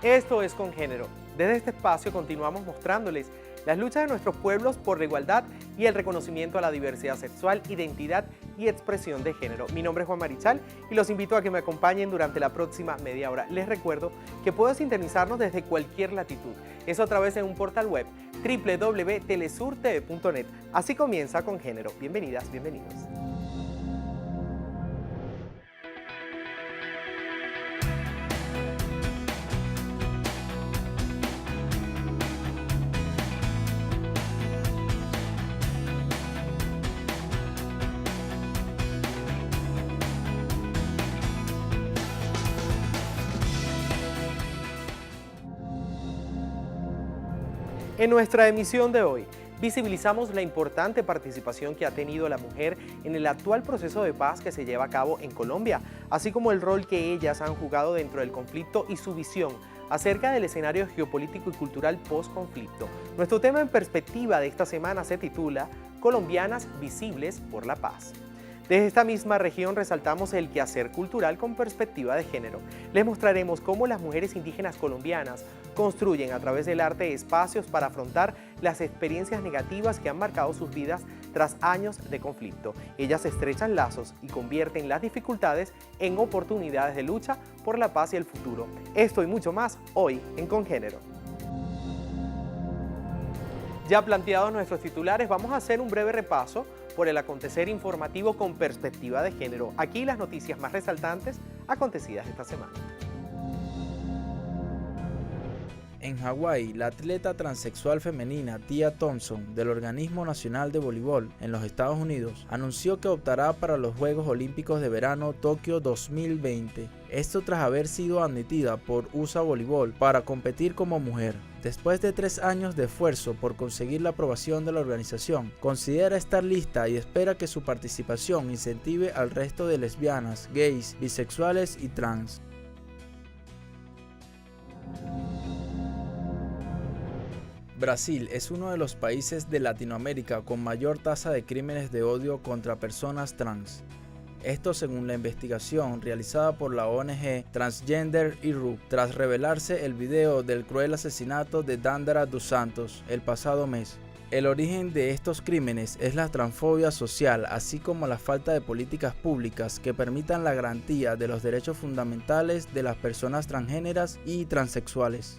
Esto es Con Género. Desde este espacio continuamos mostrándoles las luchas de nuestros pueblos por la igualdad y el reconocimiento a la diversidad sexual, identidad y expresión de género. Mi nombre es Juan Marichal y los invito a que me acompañen durante la próxima media hora. Les recuerdo que pueden sintonizarnos desde cualquier latitud. Eso a través de un portal web www.telesurtv.net. Así comienza Con Género. Bienvenidas, bienvenidos. En nuestra emisión de hoy, visibilizamos la importante participación que ha tenido la mujer en el actual proceso de paz que se lleva a cabo en Colombia, así como el rol que ellas han jugado dentro del conflicto y su visión acerca del escenario geopolítico y cultural post-conflicto. Nuestro tema en perspectiva de esta semana se titula Colombianas visibles por la paz. Desde esta misma región resaltamos el quehacer cultural con perspectiva de género. Les mostraremos cómo las mujeres indígenas colombianas construyen a través del arte espacios para afrontar las experiencias negativas que han marcado sus vidas tras años de conflicto. Ellas estrechan lazos y convierten las dificultades en oportunidades de lucha por la paz y el futuro. Esto y mucho más hoy en Con Género. Ya planteados nuestros titulares, vamos a hacer un breve repaso por el acontecer informativo con perspectiva de género. Aquí las noticias más resaltantes acontecidas esta semana. En Hawái, la atleta transexual femenina Tia Thompson del Organismo Nacional de Voleibol en los Estados Unidos anunció que optará para los Juegos Olímpicos de Verano Tokio 2020. Esto tras haber sido admitida por USA Voleibol para competir como mujer. Después de 3 años de esfuerzo por conseguir la aprobación de la organización, considera estar lista y espera que su participación incentive al resto de lesbianas, gays, bisexuales y trans. Brasil es uno de los países de Latinoamérica con mayor tasa de crímenes de odio contra personas trans. Esto según la investigación realizada por la ONG Transgender Europe, tras revelarse el video del cruel asesinato de Dandara dos Santos el pasado mes. El origen de estos crímenes es la transfobia social, así como la falta de políticas públicas que permitan la garantía de los derechos fundamentales de las personas transgéneras y transexuales.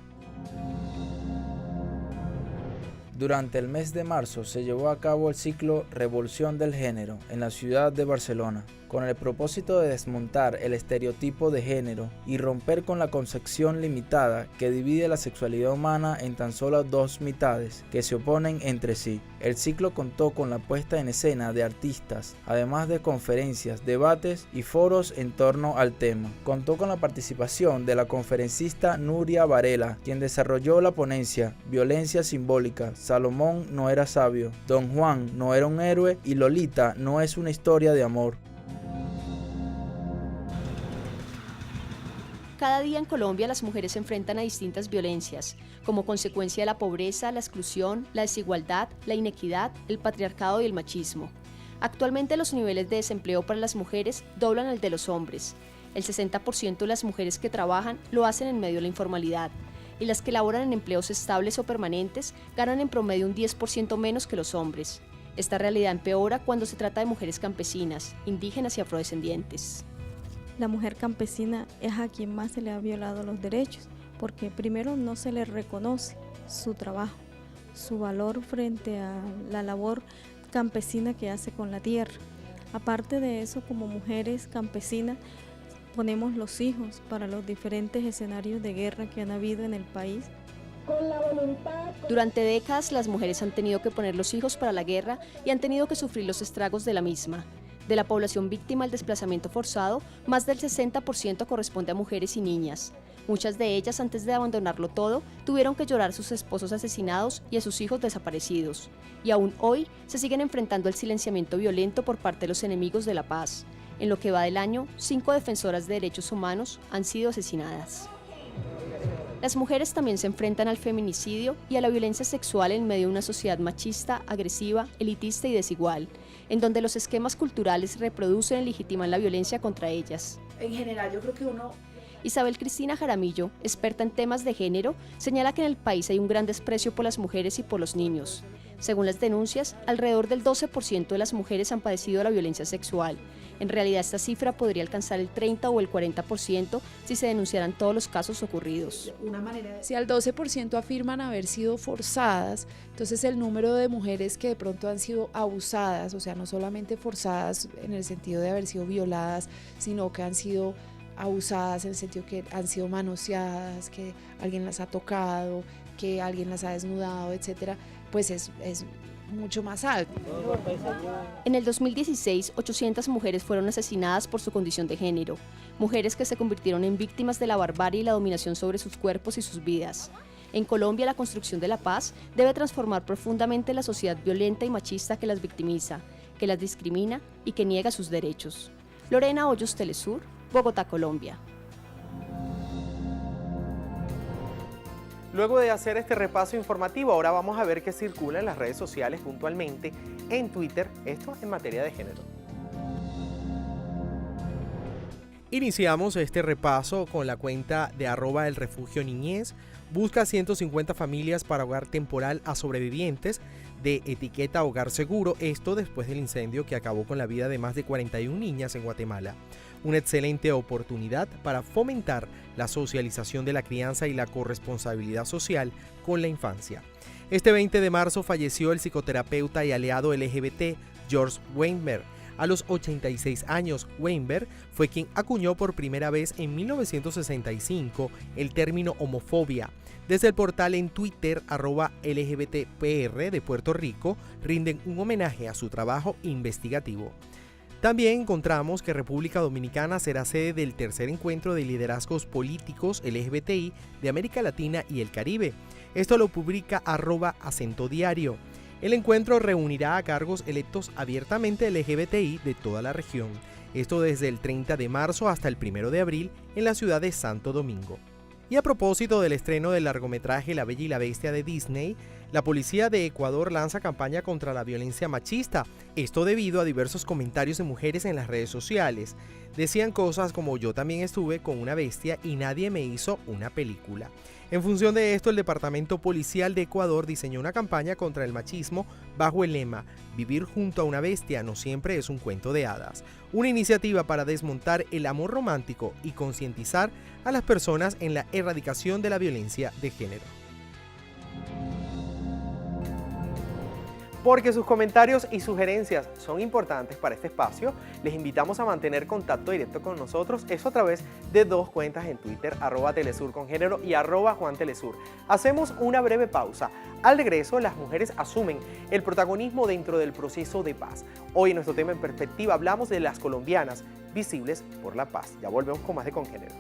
Durante el mes de marzo se llevó a cabo el ciclo Revolución del Género en la ciudad de Barcelona, con el propósito de desmontar el estereotipo de género y romper con la concepción limitada que divide la sexualidad humana en tan solo 2 mitades que se oponen entre sí. El ciclo contó con la puesta en escena de artistas, además de conferencias, debates y foros en torno al tema. Contó con la participación de la conferencista Nuria Varela, quien desarrolló la ponencia Violencia Simbólica, Salomón no era sabio, Don Juan no era un héroe y Lolita no es una historia de amor. Cada día en Colombia las mujeres se enfrentan a distintas violencias, como consecuencia de la pobreza, la exclusión, la desigualdad, la inequidad, el patriarcado y el machismo. Actualmente los niveles de desempleo para las mujeres doblan el de los hombres. El 60% de las mujeres que trabajan lo hacen en medio de la informalidad, y las que laboran en empleos estables o permanentes ganan en promedio un 10% menos que los hombres. Esta realidad empeora cuando se trata de mujeres campesinas, indígenas y afrodescendientes. La mujer campesina es a quien más se le ha violado los derechos, porque primero no se le reconoce su trabajo, su valor frente a la labor campesina que hace con la tierra. Aparte de eso, como mujeres campesinas, ponemos los hijos para los diferentes escenarios de guerra que han habido en el país. Durante décadas, las mujeres han tenido que poner los hijos para la guerra y han tenido que sufrir los estragos de la misma. De la población víctima del desplazamiento forzado, más del 60% corresponde a mujeres y niñas. Muchas de ellas, antes de abandonarlo todo, tuvieron que llorar a sus esposos asesinados y a sus hijos desaparecidos. Y aún hoy se siguen enfrentando el silenciamiento violento por parte de los enemigos de la paz. En lo que va del año, 5 defensoras de derechos humanos han sido asesinadas. Las mujeres también se enfrentan al feminicidio y a la violencia sexual en medio de una sociedad machista, agresiva, elitista y desigual, en donde los esquemas culturales reproducen y legitiman la violencia contra ellas. En general, yo creo que Isabel Cristina Jaramillo, experta en temas de género, señala que en el país hay un gran desprecio por las mujeres y por los niños. Según las denuncias, alrededor del 12% de las mujeres han padecido la violencia sexual. En realidad, esta cifra podría alcanzar el 30 o el 40% si se denunciaran todos los casos ocurridos. Si al 12% afirman haber sido forzadas, entonces el número de mujeres que de pronto han sido abusadas, o sea, no solamente forzadas en el sentido de haber sido violadas, sino que han sido abusadas en el sentido que han sido manoseadas, que alguien las ha tocado, que alguien las ha desnudado, etcétera, pues es mucho más alto. En el 2016, 800 mujeres fueron asesinadas por su condición de género, mujeres que se convirtieron en víctimas de la barbarie y la dominación sobre sus cuerpos y sus vidas. En Colombia, la construcción de la paz debe transformar profundamente la sociedad violenta y machista que las victimiza, que las discrimina y que niega sus derechos. Lorena Hoyos, Telesur, Bogotá, Colombia. Luego de hacer este repaso informativo, ahora vamos a ver qué circula en las redes sociales puntualmente en Twitter, esto en materia de género. Iniciamos este repaso con la cuenta de @elrefugio-niñez. Busca 150 familias para hogar temporal a sobrevivientes de etiqueta Hogar Seguro, esto después del incendio que acabó con la vida de más de 41 niñas en Guatemala. Una excelente oportunidad para fomentar la socialización de la crianza y la corresponsabilidad social con la infancia. Este 20 de marzo falleció el psicoterapeuta y aliado LGBT George Weinberg. A los 86 años, Weinberg fue quien acuñó por primera vez en 1965 el término homofobia. Desde el portal en Twitter @LGBTPR de Puerto Rico rinden un homenaje a su trabajo investigativo. También encontramos que República Dominicana será sede del tercer encuentro de liderazgos políticos LGBTI de América Latina y el Caribe. Esto lo publica @acento diario. El encuentro reunirá a cargos electos abiertamente LGBTI de toda la región. Esto desde el 30 de marzo hasta el 1 de abril en la ciudad de Santo Domingo. Y a propósito del estreno del largometraje La Bella y la Bestia de Disney, la policía de Ecuador lanza campaña contra la violencia machista, esto debido a diversos comentarios de mujeres en las redes sociales. Decían cosas como "yo también estuve con una bestia y nadie me hizo una película". En función de esto, el Departamento Policial de Ecuador diseñó una campaña contra el machismo bajo el lema "Vivir junto a una bestia no siempre es un cuento de hadas", una iniciativa para desmontar el amor romántico y concientizar a las personas en la erradicación de la violencia de género. Porque sus comentarios y sugerencias son importantes para este espacio, les invitamos a mantener contacto directo con nosotros, eso a través de dos cuentas en Twitter, @telesurcongénero y @juantelesur. Hacemos una breve pausa. Al regreso, las mujeres asumen el protagonismo dentro del proceso de paz. Hoy en nuestro tema en perspectiva hablamos de las colombianas visibles por la paz. Ya volvemos con más de Congénero.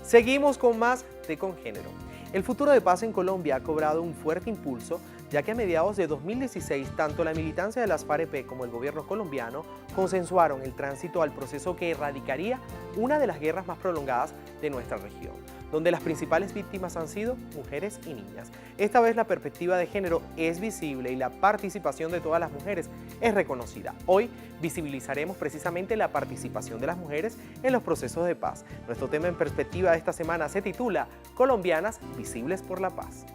Seguimos con más de Congénero. El futuro de paz en Colombia ha cobrado un fuerte impulso, ya que a mediados de 2016 tanto la militancia de las FAREP como el gobierno colombiano consensuaron el tránsito al proceso que erradicaría una de las guerras más prolongadas de nuestra región. donde las principales víctimas han sido mujeres y niñas. Esta vez la perspectiva de género es visible y la participación de todas las mujeres es reconocida. Hoy visibilizaremos precisamente la participación de las mujeres en los procesos de paz. Nuestro tema en perspectiva de esta semana se titula Colombianas visibles por la paz.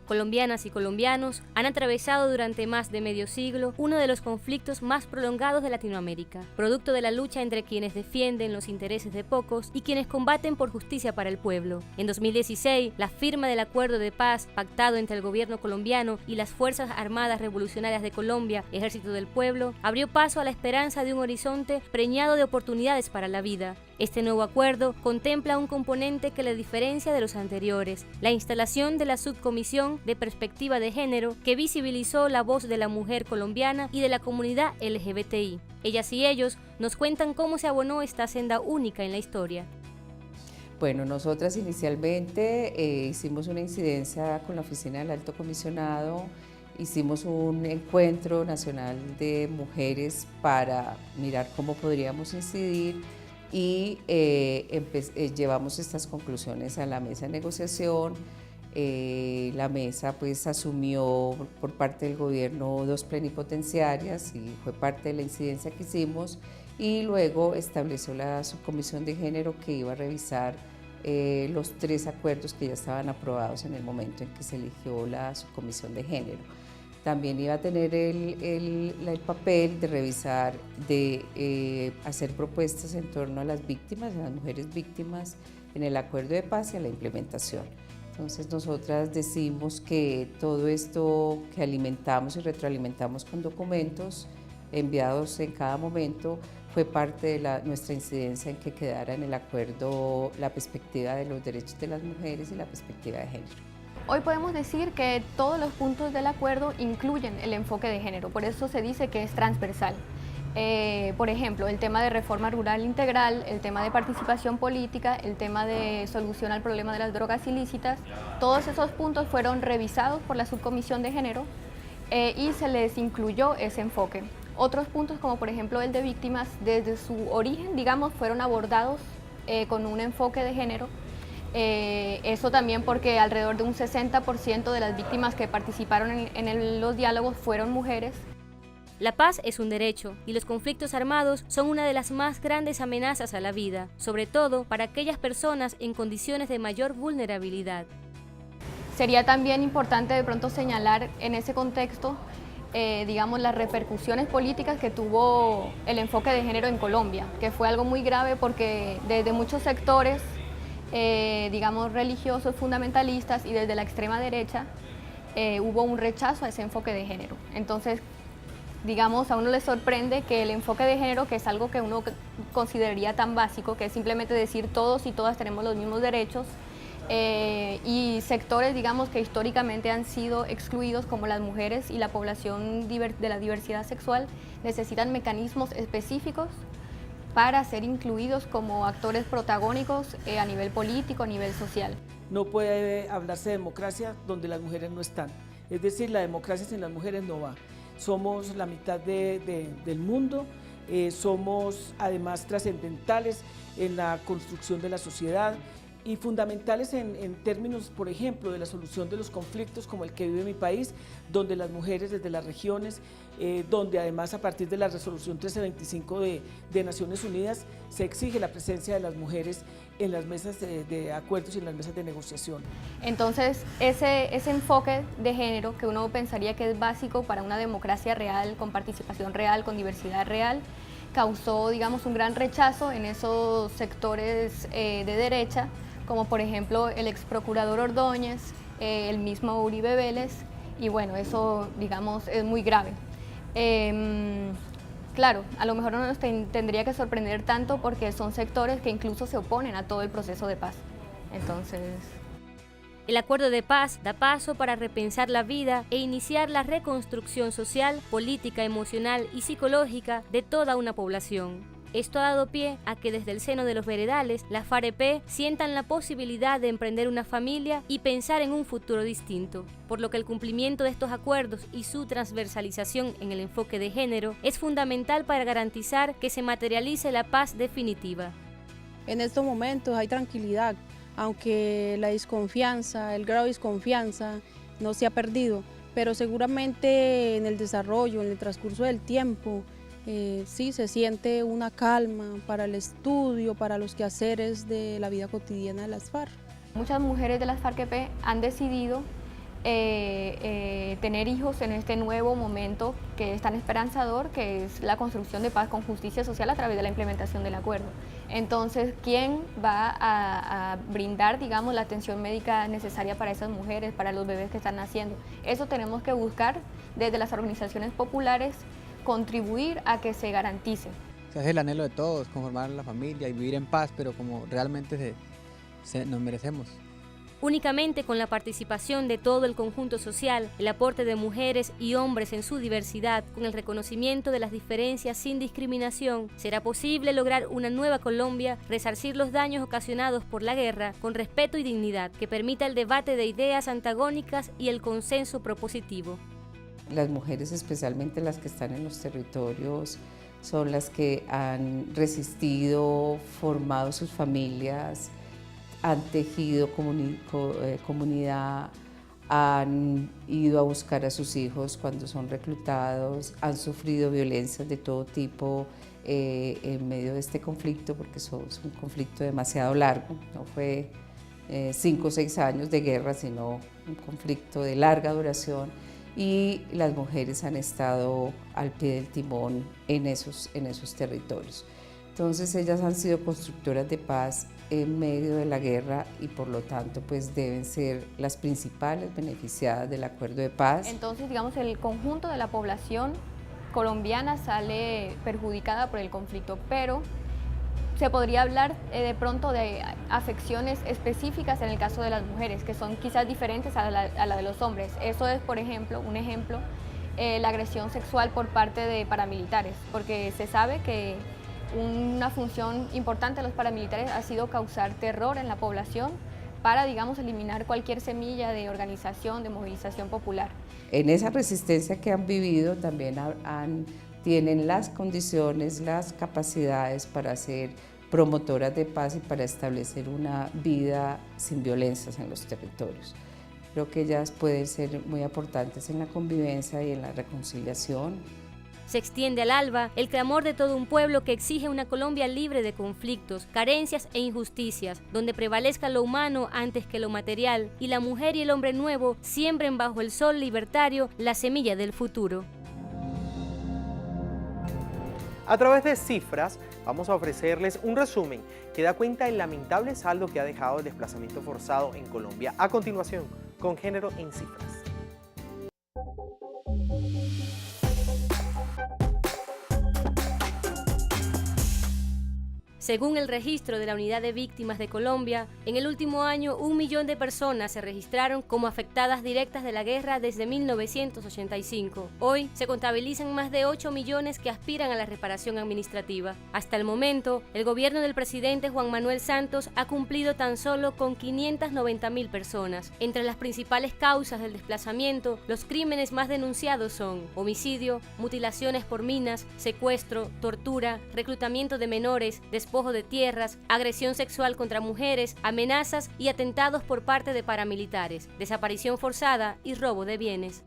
Colombianas y colombianos han atravesado durante más de medio siglo uno de los conflictos más prolongados de Latinoamérica, producto de la lucha entre quienes defienden los intereses de pocos y quienes combaten por justicia para el pueblo. En 2016, la firma del acuerdo de paz pactado entre el gobierno colombiano y las Fuerzas Armadas Revolucionarias de Colombia, Ejército del Pueblo, abrió paso a la esperanza de un horizonte preñado de oportunidades para la vida. Este nuevo acuerdo contempla un componente que le diferencia de los anteriores, la instalación de la Subcomisión de Perspectiva de Género, que visibilizó la voz de la mujer colombiana y de la comunidad LGBTI. Ellas y ellos nos cuentan cómo se abonó esta senda única en la historia. Bueno, nosotras inicialmente hicimos una incidencia con la Oficina del Alto Comisionado, hicimos un encuentro nacional de mujeres para mirar cómo podríamos incidir y llevamos estas conclusiones a la mesa de negociación. La mesa pues asumió por parte del gobierno 2 plenipotenciarias y fue parte de la incidencia que hicimos, y luego estableció la subcomisión de género que iba a revisar los 3 acuerdos que ya estaban aprobados en el momento en que se eligió la subcomisión de género. También iba a tener el papel de revisar, de hacer propuestas en torno a las víctimas, a las mujeres víctimas en el acuerdo de paz y a la implementación. Entonces nosotras decimos que todo esto que alimentamos y retroalimentamos con documentos enviados en cada momento fue parte de nuestra incidencia en que quedara en el acuerdo la perspectiva de los derechos de las mujeres y la perspectiva de género. Hoy podemos decir que todos los puntos del acuerdo incluyen el enfoque de género, por eso se dice que es transversal. Por ejemplo, el tema de reforma rural integral, el tema de participación política, el tema de solución al problema de las drogas ilícitas, todos esos puntos fueron revisados por la subcomisión de género y se les incluyó ese enfoque. Otros puntos, como por ejemplo el de víctimas, desde su origen, digamos, fueron abordados con un enfoque de género. Eso también porque alrededor de un 60% de las víctimas que participaron en los diálogos fueron mujeres. La paz es un derecho y los conflictos armados son una de las más grandes amenazas a la vida, sobre todo para aquellas personas en condiciones de mayor vulnerabilidad. Sería también importante de pronto señalar en ese contexto, digamos, las repercusiones políticas que tuvo el enfoque de género en Colombia, que fue algo muy grave porque desde muchos sectores, digamos, religiosos, fundamentalistas y desde la extrema derecha, hubo un rechazo a ese enfoque de género. Entonces, digamos, a uno le sorprende que el enfoque de género, que es algo que uno consideraría tan básico, que es simplemente decir todos y todas tenemos los mismos derechos, y sectores, digamos, que históricamente han sido excluidos, como las mujeres y la población de la diversidad sexual, necesitan mecanismos específicos para ser incluidos como actores protagónicos a nivel político, a nivel social. No puede hablarse de democracia donde las mujeres no están, es decir, la democracia sin las mujeres no va. Somos la mitad del mundo, somos además trascendentales en la construcción de la sociedad y fundamentales en términos, por ejemplo, de la solución de los conflictos como el que vive mi país, donde las mujeres desde las regiones, donde además a partir de la resolución 1325 de Naciones Unidas se exige la presencia de las mujeres en las mesas de acuerdos y en las mesas de negociación. Entonces, ese enfoque de género que uno pensaría que es básico para una democracia real, con participación real, con diversidad real, causó, digamos, un gran rechazo en esos sectores de derecha, como por ejemplo el ex procurador Ordóñez, el mismo Uribe Vélez, y bueno, eso, digamos, es muy grave. Claro, a lo mejor no nos tendría que sorprender tanto porque son sectores que incluso se oponen a todo el proceso de paz. Entonces, el acuerdo de paz da paso para repensar la vida e iniciar la reconstrucción social, política, emocional y psicológica de toda una población. Esto ha dado pie a que desde el seno de los veredales, las FAREP sientan la posibilidad de emprender una familia y pensar en un futuro distinto, por lo que el cumplimiento de estos acuerdos y su transversalización en el enfoque de género es fundamental para garantizar que se materialice la paz definitiva. En estos momentos hay tranquilidad, aunque la desconfianza, el grado de desconfianza no se ha perdido, pero seguramente en el desarrollo, en el transcurso del tiempo, sí se siente una calma para el estudio, para los quehaceres de la vida cotidiana de las FARC. Muchas mujeres de las FARC-EP han decidido tener hijos en este nuevo momento que es tan esperanzador, que es la construcción de paz con justicia social a través de la implementación del acuerdo. Entonces, ¿quién va a brindar, digamos, la atención médica necesaria para esas mujeres, para los bebés que están naciendo? Eso tenemos que buscar desde las organizaciones populares, contribuir a que se garantice. Es el anhelo de todos, conformar la familia y vivir en paz, pero como realmente nos merecemos. Únicamente con la participación de todo el conjunto social, el aporte de mujeres y hombres en su diversidad, con el reconocimiento de las diferencias sin discriminación, será posible lograr una nueva Colombia, resarcir los daños ocasionados por la guerra con respeto y dignidad, que permita el debate de ideas antagónicas y el consenso propositivo. Las mujeres, especialmente las que están en los territorios, son las que han resistido, formado sus familias, han tejido comunidad, han ido a buscar a sus hijos cuando son reclutados, han sufrido violencias de todo tipo en medio de este conflicto, porque es un conflicto demasiado largo, no fue 5 o 6 años de guerra, sino un conflicto de larga duración, y las mujeres han estado al pie del timón en esos territorios. Entonces ellas han sido constructoras de paz en medio de la guerra y por lo tanto pues deben ser las principales beneficiadas del acuerdo de paz. Entonces, digamos, el conjunto de la población colombiana sale perjudicada por el conflicto, pero se podría hablar de pronto de afecciones específicas en el caso de las mujeres, que son quizás diferentes a la de los hombres. Eso es, por ejemplo, la agresión sexual por parte de paramilitares, porque se sabe que una función importante de los paramilitares ha sido causar terror en la población para, digamos, eliminar cualquier semilla de organización, de movilización popular. En esa resistencia que han vivido también tienen las condiciones, las capacidades para ser promotoras de paz y para establecer una vida sin violencias en los territorios. Creo que ellas pueden ser muy importantes en la convivencia y en la reconciliación. Se extiende al alba el clamor de todo un pueblo que exige una Colombia libre de conflictos, carencias e injusticias, donde prevalezca lo humano antes que lo material y la mujer y el hombre nuevo siembren bajo el sol libertario la semilla del futuro. A través de cifras, vamos a ofrecerles un resumen que da cuenta del lamentable saldo que ha dejado el desplazamiento forzado en Colombia. A continuación, con Género en Cifras. Según el registro de la Unidad de Víctimas de Colombia, en el último año 1 millón de personas se registraron como afectadas directas de la guerra desde 1985. Hoy se contabilizan más de 8 millones que aspiran a la reparación administrativa. Hasta el momento, el gobierno del presidente Juan Manuel Santos ha cumplido tan solo con 590.000 personas. Entre las principales causas del desplazamiento, los crímenes más denunciados son homicidio, mutilaciones por minas, secuestro, tortura, reclutamiento de menores, despojo de tierras, agresión sexual contra mujeres, amenazas y atentados por parte de paramilitares, desaparición forzada y robo de bienes.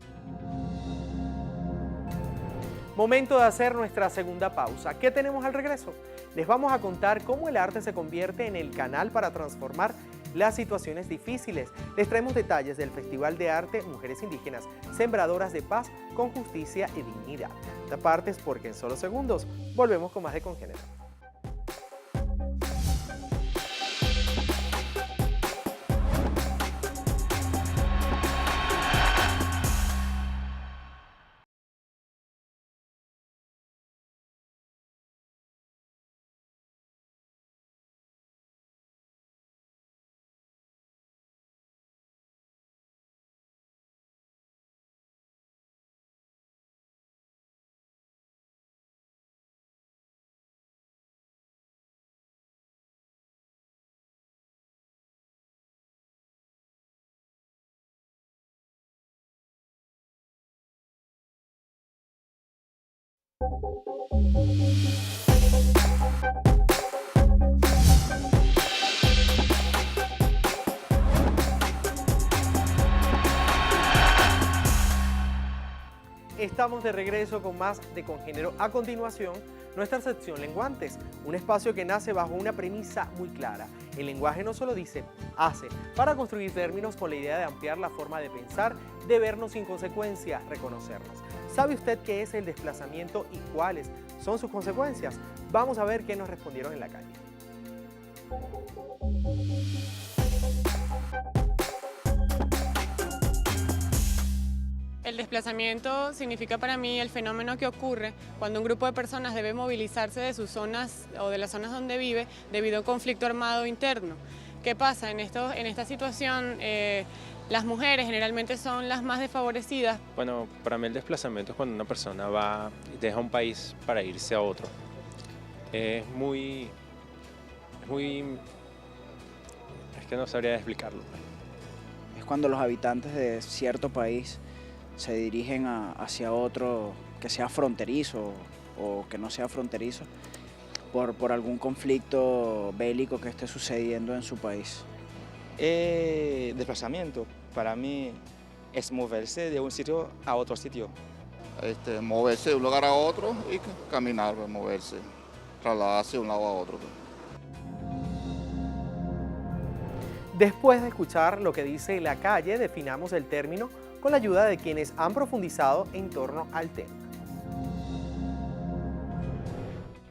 Momento de hacer nuestra segunda pausa. ¿Qué tenemos al regreso? Les vamos a contar cómo el arte se convierte en el canal para transformar las situaciones difíciles. Les traemos detalles del Festival de Arte Mujeres Indígenas, Sembradoras de Paz con Justicia y Dignidad. Esta parte es porque en solo segundos volvemos con más de Congénero. Estamos de regreso con más de Congénero. A continuación, nuestra sección Lenguantes, un espacio que nace bajo una premisa muy clara. El lenguaje no solo dice, hace, para construir términos con la idea de ampliar la forma de pensar, de vernos sin consecuencia, reconocernos. ¿Sabe usted qué es el desplazamiento y cuáles son sus consecuencias? Vamos a ver qué nos respondieron en la calle. El desplazamiento significa para mí el fenómeno que ocurre cuando un grupo de personas debe movilizarse de sus zonas o de las zonas donde vive debido a un conflicto armado interno. ¿Qué pasa? En esta situación las mujeres generalmente son las más desfavorecidas. Bueno, para mí el desplazamiento es cuando una persona va y deja un país para irse a otro. Es que no sabría explicarlo. Es cuando los habitantes de cierto país se dirigen hacia otro que sea fronterizo o que no sea fronterizo por algún conflicto bélico que esté sucediendo en su país. Desplazamiento para mí es moverse de un sitio a otro sitio. Moverse de un lugar a otro y caminar, moverse, trasladarse de un lado a otro. Después de escuchar lo que dice la calle, definamos el término con la ayuda de quienes han profundizado en torno al tema.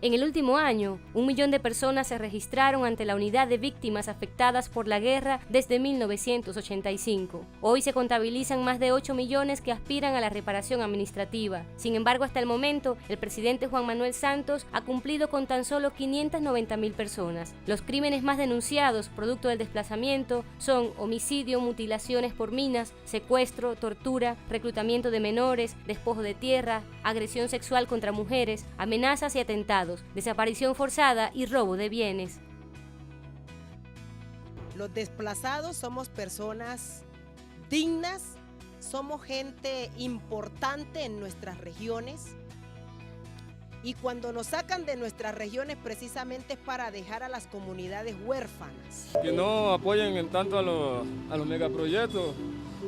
En el último año, 1 millón de personas se registraron ante la unidad de víctimas afectadas por la guerra desde 1985. Hoy se contabilizan más de 8 millones que aspiran a la reparación administrativa. Sin embargo, hasta el momento, el presidente Juan Manuel Santos ha cumplido con tan solo 590.000 personas. Los crímenes más denunciados, producto del desplazamiento, son homicidio, mutilaciones por minas, secuestro, tortura, reclutamiento de menores, despojo de tierra, agresión sexual contra mujeres, amenazas y atentados, desaparición forzada y robo de bienes. Los desplazados somos personas dignas, somos gente importante en nuestras regiones y cuando nos sacan de nuestras regiones precisamente es para dejar a las comunidades huérfanas. Que no apoyen tanto a los megaproyectos,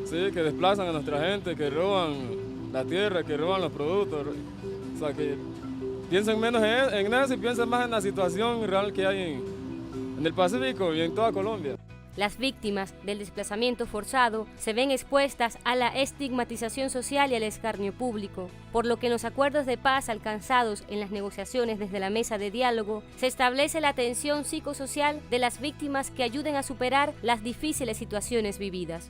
¿sí? Que desplazan a nuestra gente, que roban la tierra, que roban los productos, o sea que piensen menos en eso y piensen más en la situación real que hay en el Pacífico y en toda Colombia. Las víctimas del desplazamiento forzado se ven expuestas a la estigmatización social y al escarnio público, por lo que en los acuerdos de paz alcanzados en las negociaciones desde la mesa de diálogo se establece la atención psicosocial de las víctimas que ayuden a superar las difíciles situaciones vividas.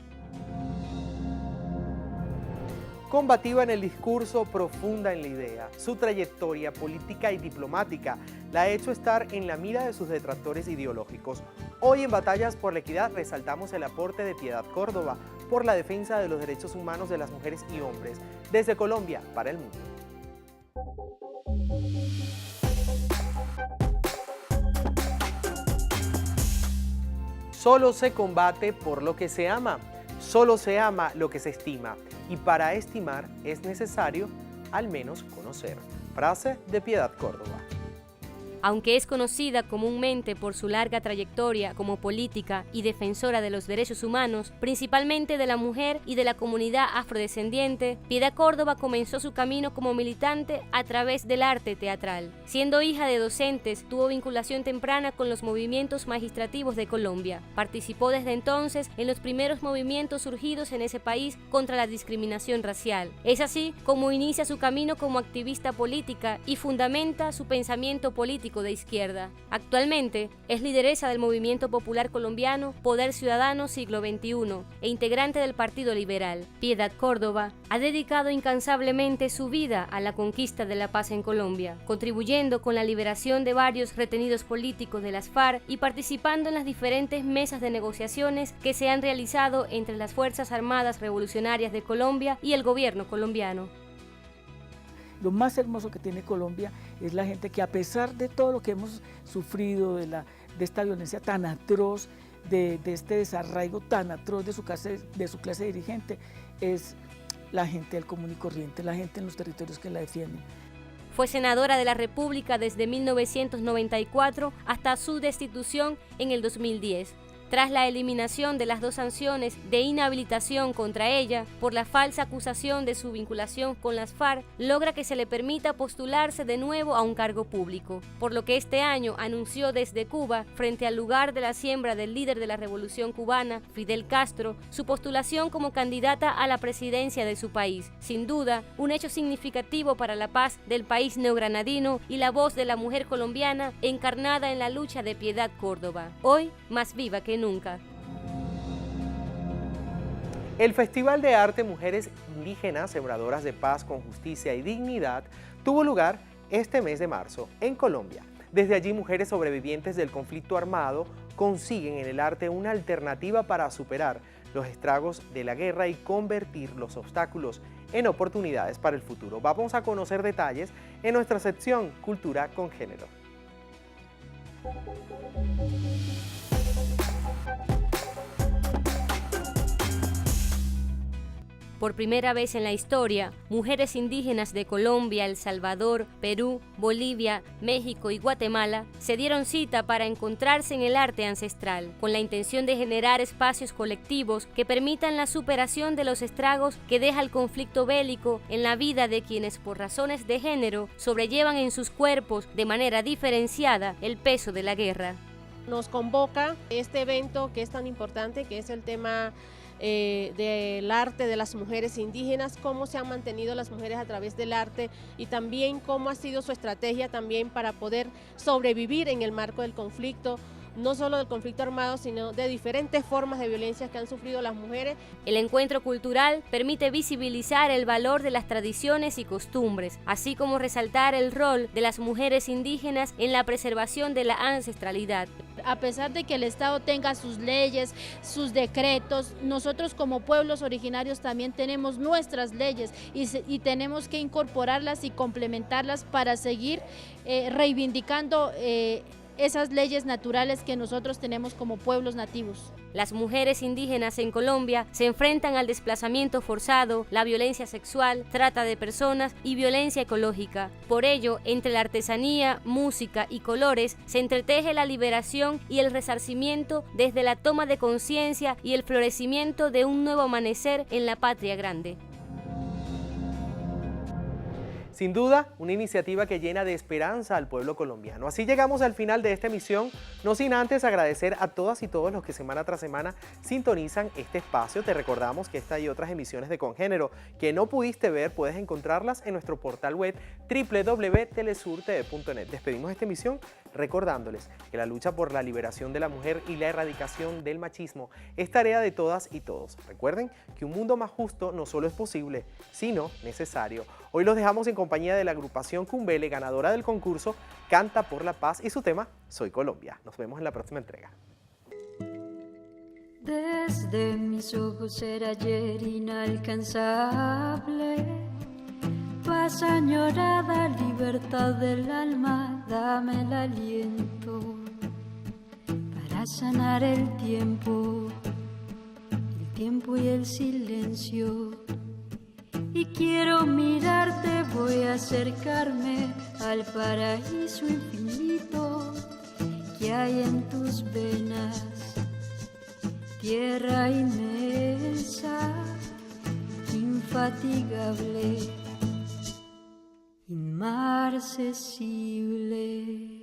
Combativa en el discurso, profunda en la idea. Su trayectoria política y diplomática la ha hecho estar en la mira de sus detractores ideológicos. Hoy en Batallas por la Equidad resaltamos el aporte de Piedad Córdoba por la defensa de los derechos humanos de las mujeres y hombres, desde Colombia para el mundo. Solo se combate por lo que se ama. Solo se ama lo que se estima, y para estimar es necesario al menos conocer. Frase de Piedad Córdoba. Aunque es conocida comúnmente por su larga trayectoria como política y defensora de los derechos humanos, principalmente de la mujer y de la comunidad afrodescendiente, Piedad Córdoba comenzó su camino como militante a través del arte teatral. Siendo hija de docentes, tuvo vinculación temprana con los movimientos magistrativos de Colombia. Participó desde entonces en los primeros movimientos surgidos en ese país contra la discriminación racial. Es así como inicia su camino como activista política y fundamenta su pensamiento político de izquierda. Actualmente es lideresa del movimiento popular colombiano Poder Ciudadano Siglo XXI e integrante del Partido Liberal. Piedad Córdoba ha dedicado incansablemente su vida a la conquista de la paz en Colombia, contribuyendo con la liberación de varios retenidos políticos de las FARC y participando en las diferentes mesas de negociaciones que se han realizado entre las Fuerzas Armadas Revolucionarias de Colombia y el gobierno colombiano. Lo más hermoso que tiene Colombia es la gente que, a pesar de todo lo que hemos sufrido, de esta violencia tan atroz, de este desarraigo tan atroz de su clase dirigente, es la gente del común y corriente, la gente en los territorios que la defienden. Fue senadora de la República desde 1994 hasta su destitución en el 2010. Tras la eliminación de las 2 sanciones de inhabilitación contra ella por la falsa acusación de su vinculación con las FARC, logra que se le permita postularse de nuevo a un cargo público, por lo que este año anunció desde Cuba, frente al lugar de la siembra del líder de la Revolución cubana, Fidel Castro, su postulación como candidata a la presidencia de su país. Sin duda, un hecho significativo para la paz del país neogranadino y la voz de la mujer colombiana encarnada en la lucha de Piedad Córdoba, hoy más viva que nunca. El Festival de Arte Mujeres Indígenas Sembradoras de Paz con Justicia y Dignidad tuvo lugar este mes de marzo en Colombia. Desde allí, mujeres sobrevivientes del conflicto armado consiguen en el arte una alternativa para superar los estragos de la guerra y convertir los obstáculos en oportunidades para el futuro. Vamos a conocer detalles en nuestra sección Cultura con Género. Por primera vez en la historia, mujeres indígenas de Colombia, El Salvador, Perú, Bolivia, México y Guatemala se dieron cita para encontrarse en el arte ancestral, con la intención de generar espacios colectivos que permitan la superación de los estragos que deja el conflicto bélico en la vida de quienes por razones de género sobrellevan en sus cuerpos de manera diferenciada el peso de la guerra. Nos convoca este evento que es tan importante, que es el tema del arte de las mujeres indígenas, cómo se han mantenido las mujeres a través del arte y también cómo ha sido su estrategia también para poder sobrevivir en el marco del conflicto, no solo del conflicto armado, sino de diferentes formas de violencia que han sufrido las mujeres. El encuentro cultural permite visibilizar el valor de las tradiciones y costumbres, así como resaltar el rol de las mujeres indígenas en la preservación de la ancestralidad. A pesar de que el Estado tenga sus leyes, sus decretos, nosotros como pueblos originarios también tenemos nuestras leyes y tenemos que incorporarlas y complementarlas para seguir reivindicando esas leyes naturales que nosotros tenemos como pueblos nativos. Las mujeres indígenas en Colombia se enfrentan al desplazamiento forzado, la violencia sexual, trata de personas y violencia ecológica. Por ello, entre la artesanía, música y colores se entreteje la liberación y el resarcimiento desde la toma de conciencia y el florecimiento de un nuevo amanecer en la patria grande. Sin duda, una iniciativa que llena de esperanza al pueblo colombiano. Así llegamos al final de esta emisión, no sin antes agradecer a todas y todos los que semana tras semana sintonizan este espacio. Te recordamos que esta y otras emisiones de Congénero que no pudiste ver, puedes encontrarlas en nuestro portal web www.telesurtv.net. Despedimos esta emisión recordándoles que la lucha por la liberación de la mujer y la erradicación del machismo es tarea de todas y todos. Recuerden que un mundo más justo no solo es posible, sino necesario. Hoy los dejamos en compañía de la agrupación Cumbele, ganadora del concurso Canta por la Paz, y su tema Soy Colombia. Nos vemos en la próxima entrega. Desde mis ojos era ayer inalcanzable, paz añorada, libertad del alma, dame el aliento para sanar el tiempo y el silencio. Y quiero mirarte, voy a acercarme al paraíso infinito que hay en tus venas, tierra inmensa, infatigable, inmarcesible.